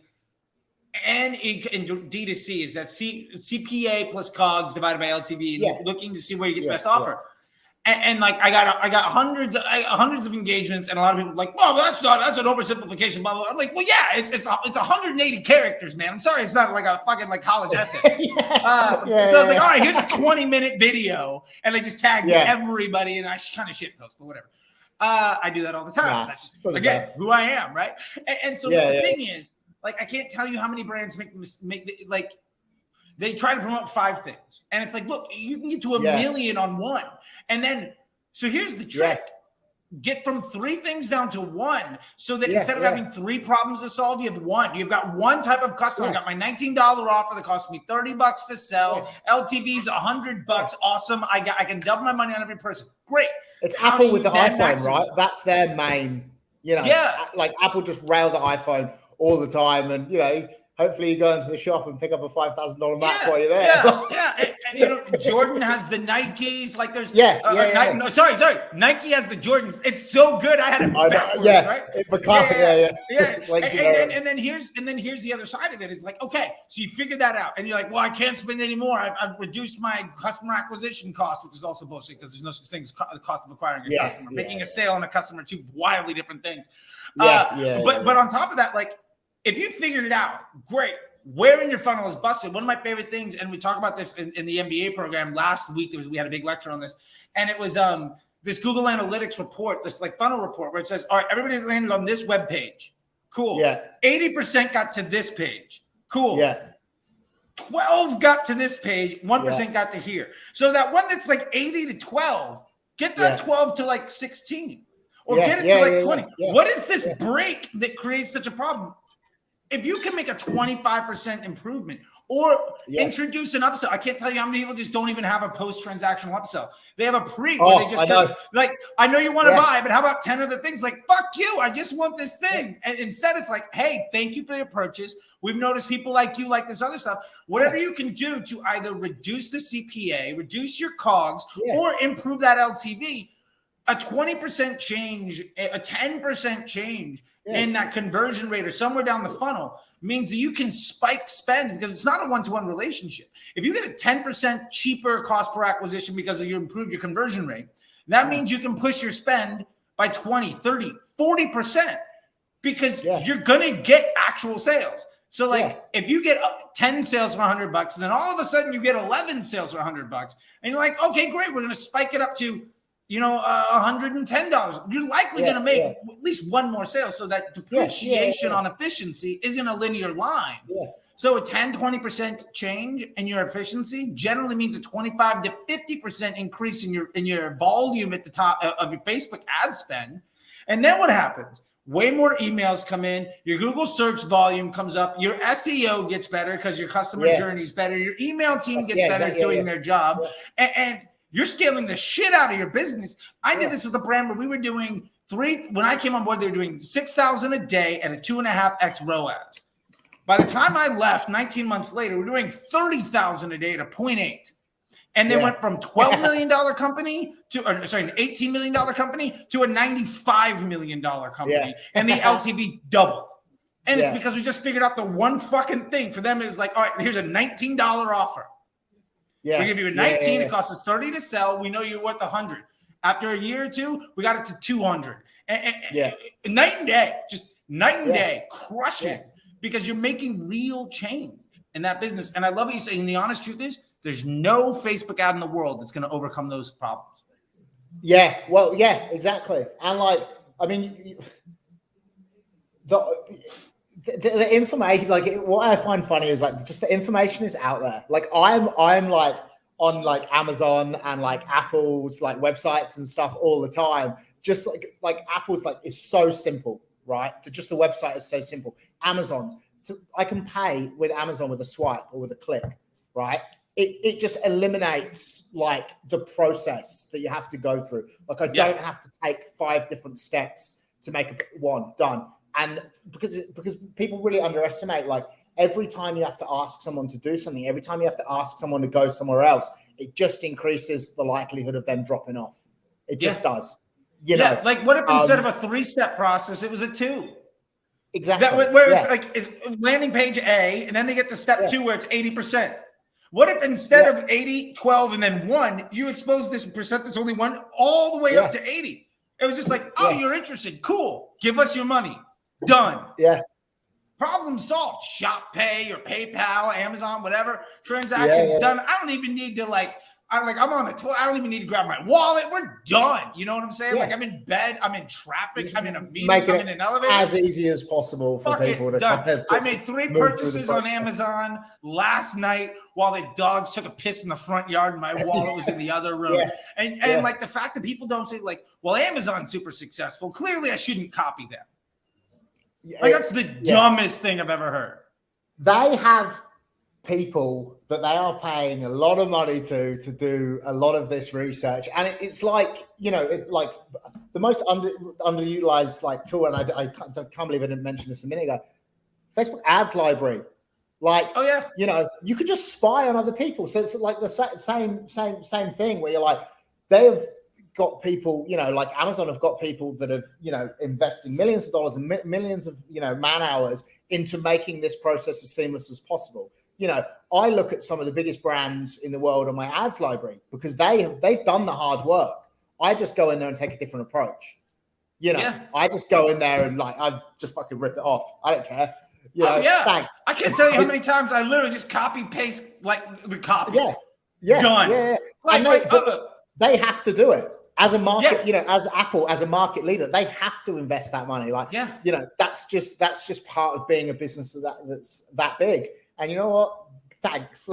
and in D2C is that CPA plus COGS divided by LTV, looking to see where you get the best offer. And like I got hundreds of engagements, and a lot of people are like, well, that's an oversimplification, blah, blah, blah. I'm like, well, yeah, it's 180 characters, man. I'm sorry, it's not like a fucking like college essay. So I was like, all right, here's a 20-minute video, and I just tagged everybody, and I kind of shit post, but whatever. I do that all the time. That's just again who I am, right? And so the thing is, like, I can't tell you how many brands make they try to promote 5 things, and it's like, look, you can get to a million on one. And then, so here's the trick. get from 3 things down to 1, so that instead of having 3 problems to solve, you have 1. You've got 1 type of customer. I got my $19 offer that cost me $30 to sell. LTV's $100. Awesome. I can double my money on every person. Great. It's Apple with the iPhone, right? That's their main, like Apple just rail the iPhone all the time, and hopefully you go into the shop and pick up a $5,000 Mac while you're there. And, Jordan has the Nikes. Like there's No, sorry. Nike has the Jordans. It's so good. I had it backwards, right? And then here's the other side of it. Is like, okay, so you figure that out, and you're like, well, I can't spend any more. I've reduced my customer acquisition cost, which is also bullshit because there's no such thing as the cost of acquiring a customer. Making a sale on a customer, 2 wildly different things. But on top of that, like, if you figured it out, great. Where in your funnel is busted? One of my favorite things, and we talked about this in the MBA program last week. We had a big lecture on this, and it was this Google Analytics report, this like funnel report, where it says, all right, everybody landed on this web page. Cool. 80% got to this page. Cool. 12 got to this page. 1% got to here. So that one that's like 80 to 12, get that 12 to like 16, or get it to like 20. What is this break that creates such a problem? If you can make a 25% improvement or introduce an upsell, I can't tell you how many people just don't even have a post-transactional upsell. They have a pre where they just go, like, I know you want to buy, but how about 10 other things? Like, fuck you, I just want this thing. And instead it's like, hey, thank you for your purchase. We've noticed people like you like this other stuff. Whatever you can do to either reduce the CPA, reduce your COGS, or improve that LTV, a 20% change, a 10% change in that conversion rate or somewhere down the funnel means that you can spike spend, because it's not a one-to-one relationship. If you get a 10% cheaper cost per acquisition because you improved your conversion rate, that means you can push your spend by 20, 30, 40% because you're going to get actual sales. So like if you get 10 sales for $100 and then all of a sudden you get 11 sales for $100 and you're like, okay, great. We're going to spike it up to $110, you're likely going to make at least 1 more sale. So that depreciation on efficiency isn't a linear line. So a 10, 20% change in your efficiency generally means a 25 to 50% increase in your volume at the top of your Facebook ad spend. And then what happens? Way more emails come in, your Google search volume comes up, your SEO gets better because your customer journey is better, your email team gets better at doing their job. And you're scaling the shit out of your business. I did this with a brand where we were doing when I came on board, they were doing 6,000 a day at a 2.5x ROAS. By the time I left 19 months later, we're doing 30,000 a day at a 0.8. And they went from $12 million company to, an $18 million company to a $95 million company. And the LTV doubled. And it's because we just figured out the one fucking thing. For them, it was like, all right, here's a $19 offer. We give you a 19. It costs us 30 to sell. We know you're worth 100. After a year or 2, we got it to 200. And night and day, just night and day, crushing because you're making real change in that business. And I love what you say. And the honest truth is, there's no Facebook ad in the world that's going to overcome those problems. Well, exactly. And like, I mean, the information, like what I find funny is like just the information is out there. Like I'm like on like Amazon and like Apple's like websites and stuff all the time. Just like Apple's like is so simple, right? Just the website is so simple. Amazon's, I can pay with Amazon with a swipe or with a click, right? It just eliminates like the process that you have to go through. Like I don't have to take 5 different steps to make one done. And because people really underestimate, like every time you have to ask someone to do something, every time you have to ask someone to go somewhere else, it just increases the likelihood of them dropping off. It just does. You know, like what if instead of a 3-step process, it was a 2? Exactly. Where it's like it's landing page A, and then they get to step 2 where it's 80%. What if instead of 80, 12, and then 1, you expose this percent that's only 1 all the way up to 80? It was just like, oh, you're interested. Cool. Give us your money. Done. Problem solved. Shop Pay or PayPal, Amazon, whatever. Transactions done. I don't even need to like I'm on the toilet. I don't even need to grab my wallet. We're done. You know what I'm saying? Yeah. Like I'm in bed. I'm in traffic. I'm in a meeting. Make I'm it in an elevator. as easy as possible for people to done. kind of I made 3 move through purchases on Amazon last night while the dogs took a piss in the front yard and my wallet was in the other room. Yeah. And like the fact that people don't say like, well, Amazon's super successful. Clearly I shouldn't copy them. Like that's the dumbest thing I've ever heard. They have people that they are paying a lot of money to do a lot of this research, and it's like, you know, like the most underutilized like tool, and I can't believe I didn't mention this a minute ago, Facebook ads library. Like, oh yeah, you know, you could just spy on other people. So it's like the same thing where you're like, they've got people, you know, like Amazon have got people that have, you know, investing millions of dollars and millions of, you know, man hours into making this process as seamless as possible. You know, I look at some of the biggest brands in the world on my ads library because they've done the hard work. I just go in there and take a different approach. You know, I just go in there and like, I just fucking rip it off. I don't care. You know, thanks. I can't tell you how many times I literally just copy paste like the copy. Done. Like, they have to do it as a market. You know, as Apple, as a market leader, they have to invest that money. Like, you know, that's just part of being a business that's that big. And you know what? Thanks.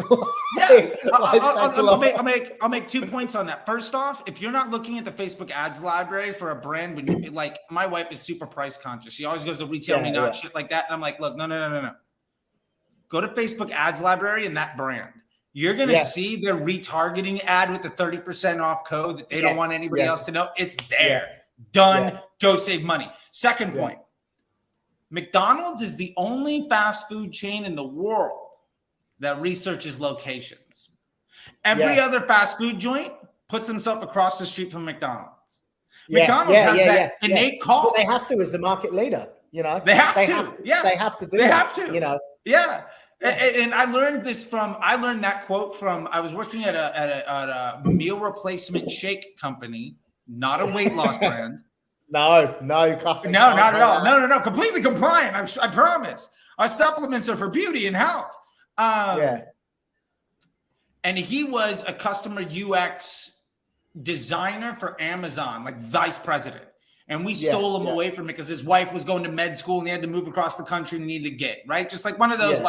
I'll make 2 points on that. First off, if you're not looking at the Facebook ads library for a brand, when you like, my wife is super price conscious. She always goes to retail me not shit like that. And I'm like, look, no. Go to Facebook ads library and that brand. You're going to see their retargeting ad with the 30% off code that they don't want anybody else to know. It's there. Done. Go save money. Second point. McDonald's is the only fast food chain in the world that researches locations. Every other fast food joint puts themselves across the street from McDonald's. McDonald's has that innate cost. But they have to as the market leader, you know. They have to. They have to do They have to. You know. And I learned that quote from, I was working at a meal replacement shake company, not a weight loss brand. No, you can't. No, not at all. No. Completely compliant. I promise. Our supplements are for beauty and health. And he was a customer UX designer for Amazon, like vice president. And we stole him away from it because his wife was going to med school and he had to move across the country and needed to get, right? Just like one of those,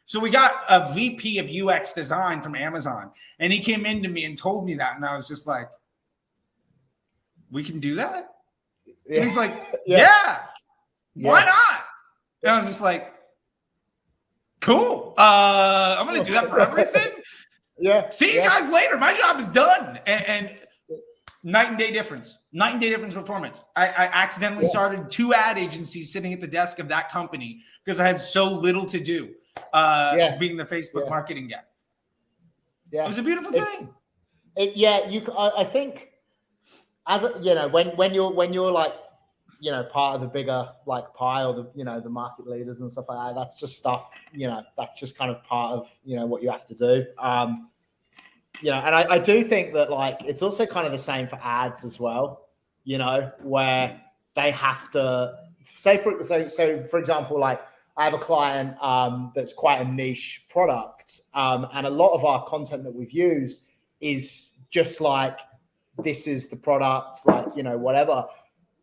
So we got a VP of UX design from Amazon. And he came into me and told me that. And I was just like, we can do that? And he's like, why not? And I was just like, cool. I'm going to do that for everything. See you guys later. My job is done. And night and day difference performance. I accidentally started 2 ad agencies sitting at the desk of that company because I had so little to do being the Facebook marketing guy. It was a beautiful thing. I think as a, you know, when you're like, you know, part of the bigger like pie or the, you know, the market leaders and stuff like that, that's just stuff, you know, that's just kind of part of, you know, what you have to do. You know, and I do think that like it's also kind of the same for ads as well, you know, where they have to say for example, like I have a client that's quite a niche product, and a lot of our content that we've used is just like, this is the product, like, you know, whatever.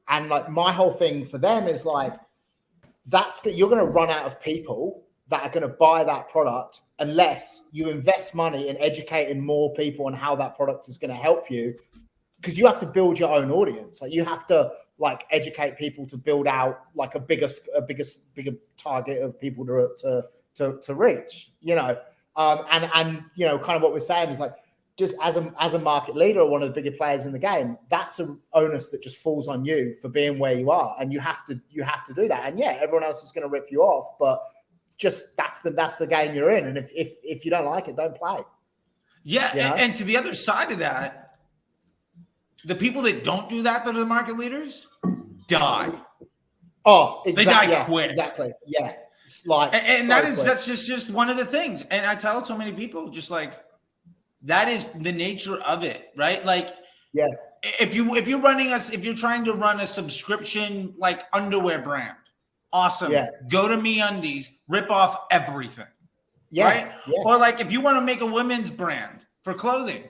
And like my whole thing for them is like, you're going to run out of people that are going to buy that product unless you invest money in educating more people on how that product is going to help you, because you have to build your own audience. Like you have to like educate people to build out like a bigger target of people to reach, you know. And you know, kind of what we're saying is like, just as a market leader or one of the bigger players in the game, that's an onus that just falls on you for being where you are, and you have to do that. And everyone else is going to rip you off, but just that's the game you're in. And if you don't like it, don't play. Yeah, you know? And to the other side of that, the people that don't do that are the market leaders die. Oh, exactly. They die quick. Exactly. Yeah. It's like, and that's just one of the things. And I tell so many people, just like, that is the nature of it, right? Like, if you're trying to run a subscription like underwear brand, awesome. Go to MeUndies, rip off everything, right? Or like if you want to make a women's brand for clothing,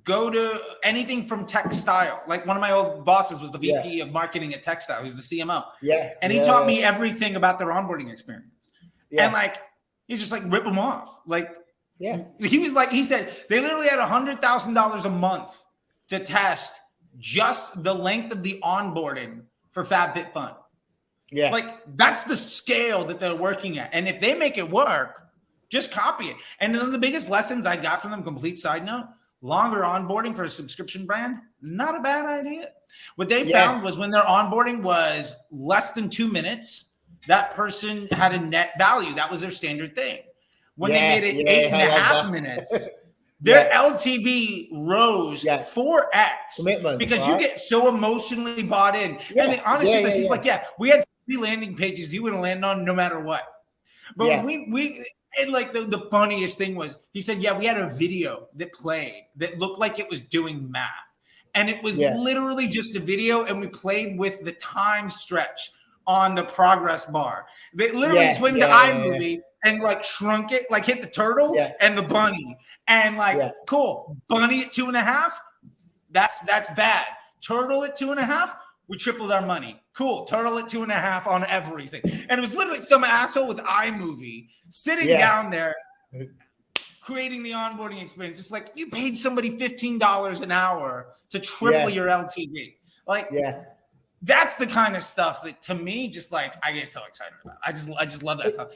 go to anything from textile. Like one of my old bosses was the VP of marketing at Textile. He's the CMO. Yeah. And he taught me everything about their onboarding experience. Yeah. And like, he's just like, rip them off. Like, he was like, he said they literally had $100,000 a month to test just the length of the onboarding for FabFitFun. Yeah. Like, that's the scale that they're working at. And if they make it work, just copy it. And one of the biggest lessons I got from them, complete side note, longer onboarding for a subscription brand, not a bad idea. What they found was when their onboarding was less than 2 minutes, that person had a net value. That was their standard thing. When they made it 8.5 minutes, their LTV rose 4x commitment, because you get so emotionally bought in. And the honest truth is, he's like, we had 3 landing pages you would have landed on no matter what. But we and like the funniest thing was, he said, we had a video that played that looked like it was doing math. And it was literally just a video, and we played with the time stretch on the progress bar. They literally swing the iMovie and like shrunk it, like hit the turtle and the bunny. And like, cool, bunny at 2.5, that's bad. Turtle at 2.5, we tripled our money. Cool, turtle at 2.5 on everything. And it was literally some asshole with iMovie sitting down there creating the onboarding experience. It's like, you paid somebody $15 an hour to triple your LTV. Like, that's the kind of stuff that, to me, just like, I get so excited about. I just love that stuff.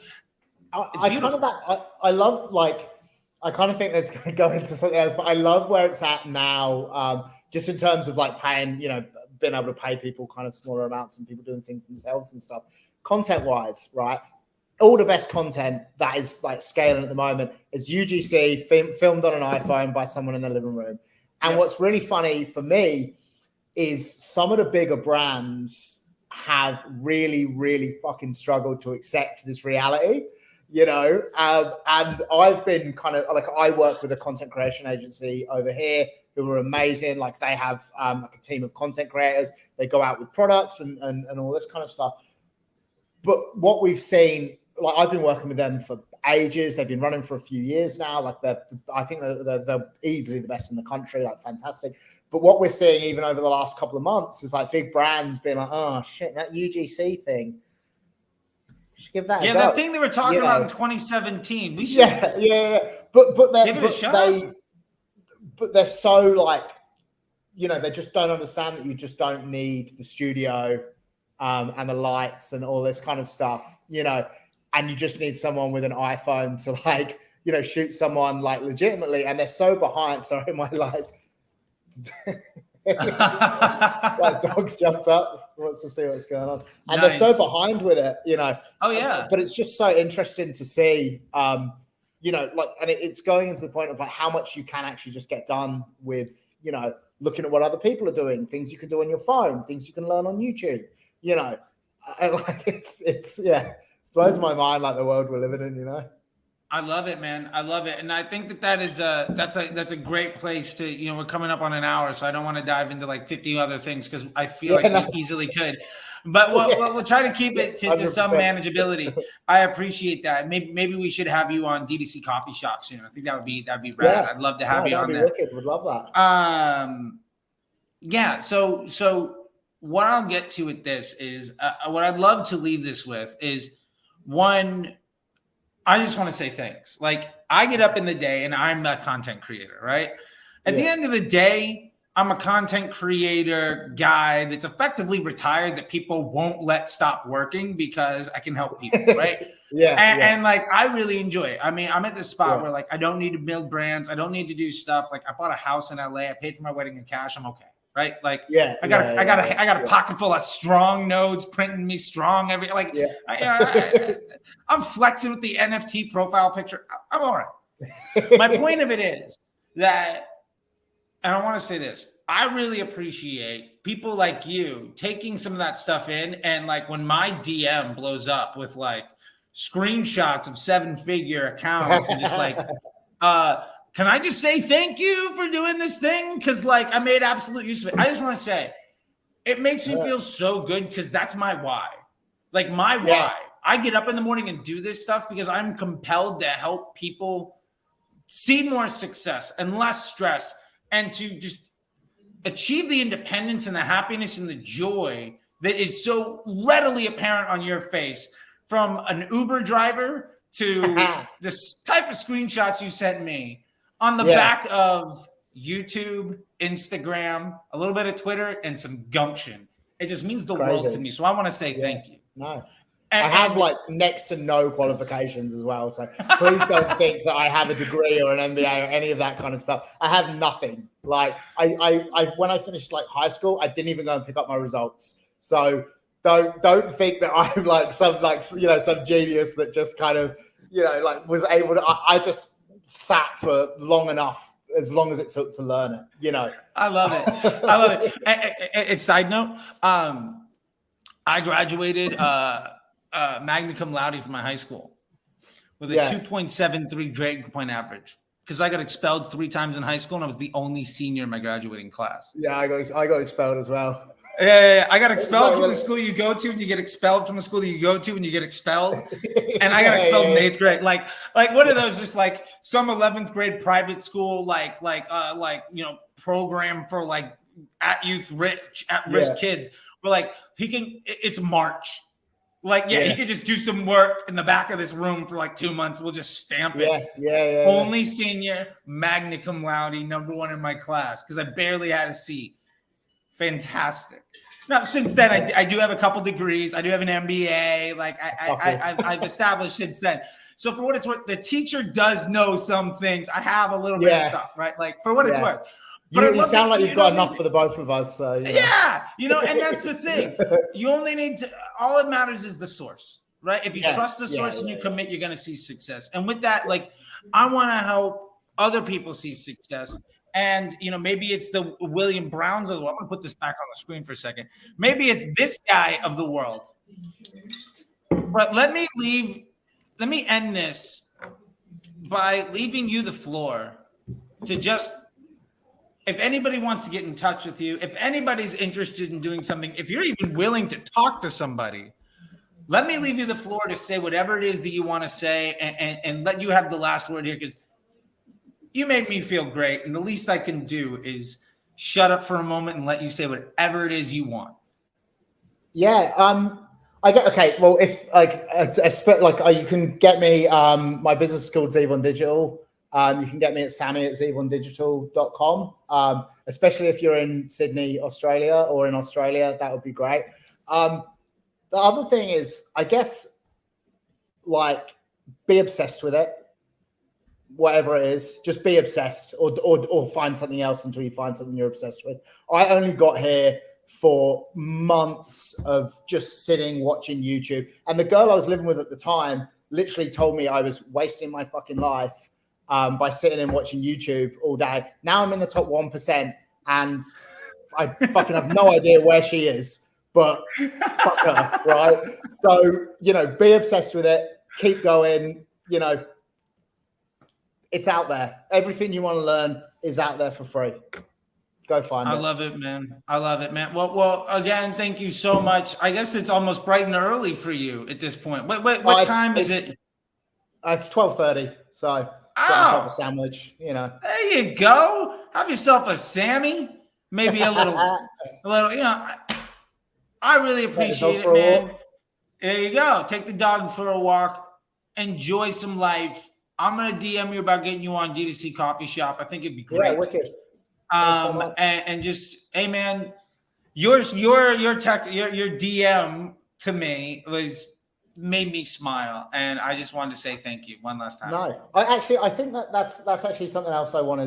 I love, like, I kind of think that's going to go into something else, but I love where it's at now, just in terms of like paying, being able to pay people kind of smaller amounts and people doing things themselves and stuff. Content wise, right? All the best content that is like scaling at the moment is UGC filmed on an iPhone by someone in their living room. And what's really funny for me is some of the bigger brands have really, really fucking struggled to accept this reality. And I've been kind of like, I work with a content creation agency over here who are amazing. Like, they have like a team of content creators. They go out with products and all this kind of stuff. But what we've seen, like, I've been working with them for ages. They've been running for a few years now. Like, I think they're easily the best in the country. Like, fantastic. But what we're seeing even over the last couple of months is like big brands being like, oh shit, that UGC thing. Should give that that thing they were talking about in 2017. We should but they're so like, they just don't understand that you just don't need the studio and the lights and all this kind of stuff, and you just need someone with an iPhone to like, shoot someone like legitimately. And they're so behind. Sorry, my like dogs jumped up, wants to see what's going on, and they're so behind with it, but it's just so interesting to see, and it's going into the point of like how much you can actually just get done with, looking at what other people are doing, things you can do on your phone, things you can learn on YouTube, and like it's blows my mind, like the world we're living in, I love it, man. I love it. And I think that is that's a great place to, we're coming up on an hour, so I don't want to dive into like 50 other things, because I feel like we easily could. But we'll try to keep it to some manageability. I appreciate that. Maybe we should have you on DDC Coffee Shop soon. I think that'd be rad. I'd love to have you on there. Wicked. Would love that. So what I'll get to with this is what I'd love to leave this with is, one, I just want to say thanks. Like, I get up in the day and I'm a content creator, right? At the end of the day, I'm a content creator guy that's effectively retired that people won't let stop working because I can help people, right? And like, I really enjoy it. I mean, I'm at this spot where like, I don't need to build brands. I don't need to do stuff. Like, I bought a house in LA. I paid for my wedding in cash. I'm okay. Right? Like, I got a pocket full of strong nodes printing me strong I'm flexing with the NFT profile picture. I'm all right. My point of it is that, and I want to say this, I really appreciate people like you taking some of that stuff in, and like when my DM blows up with like screenshots of 7-figure accounts and just like, can I just say thank you for doing this thing? Because like, I made absolute use of it. I just want to say, it makes me feel so good, because that's my why. Like, my why. I get up in the morning and do this stuff because I'm compelled to help people see more success and less stress and to just achieve the independence and the happiness and the joy that is so readily apparent on your face, from an Uber driver to this type of screenshots you sent me on the back of YouTube, Instagram, a little bit of Twitter, and some gumption. It just means the world to me. So I want to say thank you. No. I have like next to no qualifications as well. So please don't think that I have a degree or an MBA or any of that kind of stuff. I have nothing. Like I when I finished like high school, I didn't even go and pick up my results. So don't think that I'm like some some genius that just kind of, like was able to, I just sat for long enough, as long as it took to learn it, I love it. I love it. And side note, I graduated magna cum laude from my high school with a 2.73 grade point average, because I got expelled 3 times in high school and I was the only senior in my graduating class. Yeah, I got expelled as well. Yeah, I got expelled from the school you go to, and you get expelled from the school that you go to, and you get expelled. And I got expelled in 8th grade. Like what are those? Just like some 11th grade private school, program for like at risk kids. But like it's March. Like, he could just do some work in the back of this room for like 2 months. We'll just stamp it. Yeah. Only senior, magna cum laude, #1 in my class, because I barely had a seat. Fantastic. Now, since then, I do have a couple degrees. I do have an MBA. Like I've established since then. So for what it's worth, the teacher does know some things. I have a little bit of stuff, right? Like for what it's worth. But you sound like you've got enough for the both of us. So, and that's the thing. You only need to, all it matters is the source, right? If you trust the source and you commit, you're going to see success. And with that, like, I want to help other people see success. And, maybe it's the William Browns of the world. I'm going to put this back on the screen for a second. Maybe it's this guy of the world. But let me end this by leaving you the floor to just, if anybody wants to get in touch with you, if anybody's interested in doing something, if you're even willing to talk to somebody, let me leave you the floor to say whatever it is that you want to say, and let you have the last word here, because you made me feel great. And the least I can do is shut up for a moment and let you say whatever it is you want. Yeah. Okay. Well, if you can get me, my business is called Zevon Digital. You can get me at sammy@zevondigital.com. Especially if you're in Sydney, Australia, or in Australia, that would be great. The other thing is, I guess, like, be obsessed with it. Whatever it is, just be obsessed, or find something else until you find something you're obsessed with. I only got here for months of just sitting, watching YouTube. And the girl I was living with at the time literally told me I was wasting my fucking life by sitting and watching YouTube all day. Now I'm in the top 1%, and I fucking have no idea where she is, but fuck her, right? So, be obsessed with it. Keep going, it's out there. Everything you want to learn is out there for free. Go find it. I love it, man. Well, again, thank you so much. I guess it's almost bright and early for you at this point. What time is it? It's 12:30. So get myself a sandwich, There you go. Have yourself a Sammy. Maybe a little, I really appreciate it, man. There you go. Take the dog for a walk. Enjoy some life. I'm gonna DM you about getting you on D2C Coffee Shop. I think it'd be great. Yeah, wicked. And just, hey man, your DM to me made me smile, and I just wanted to say thank you one last time. No, I think that's actually something else I want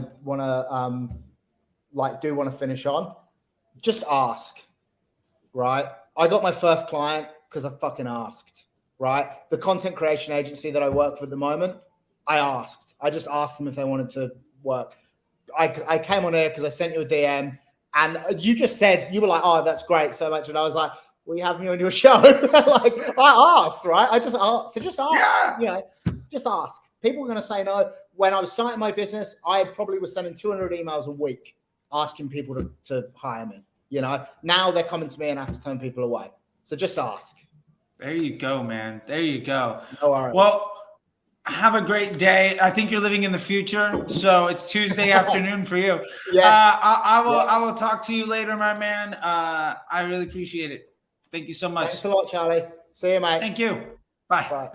to finish on. Just ask, right? I got my first client because I fucking asked, right? The content creation agency that I work with at the moment, I just asked them if they wanted to work. I came on here because I sent you a DM, and you just said, you were like, oh, that's great so much. And I was like, will you have me on your show? Like, I asked, right? I just asked. So just ask, just ask. People are going to say no. When I was starting my business, I probably was sending 200 emails a week asking people to hire me. Now they're coming to me and I have to turn people away. So just ask. There you go, man. There you go. No worries. Well, Have a great day. I think you're living in the future, so it's Tuesday afternoon for you. Yeah. I will talk to you later, my man. I really appreciate it. Thank you so much. Thanks a lot, Charlie. See you, mate. Thank you. Bye. Bye.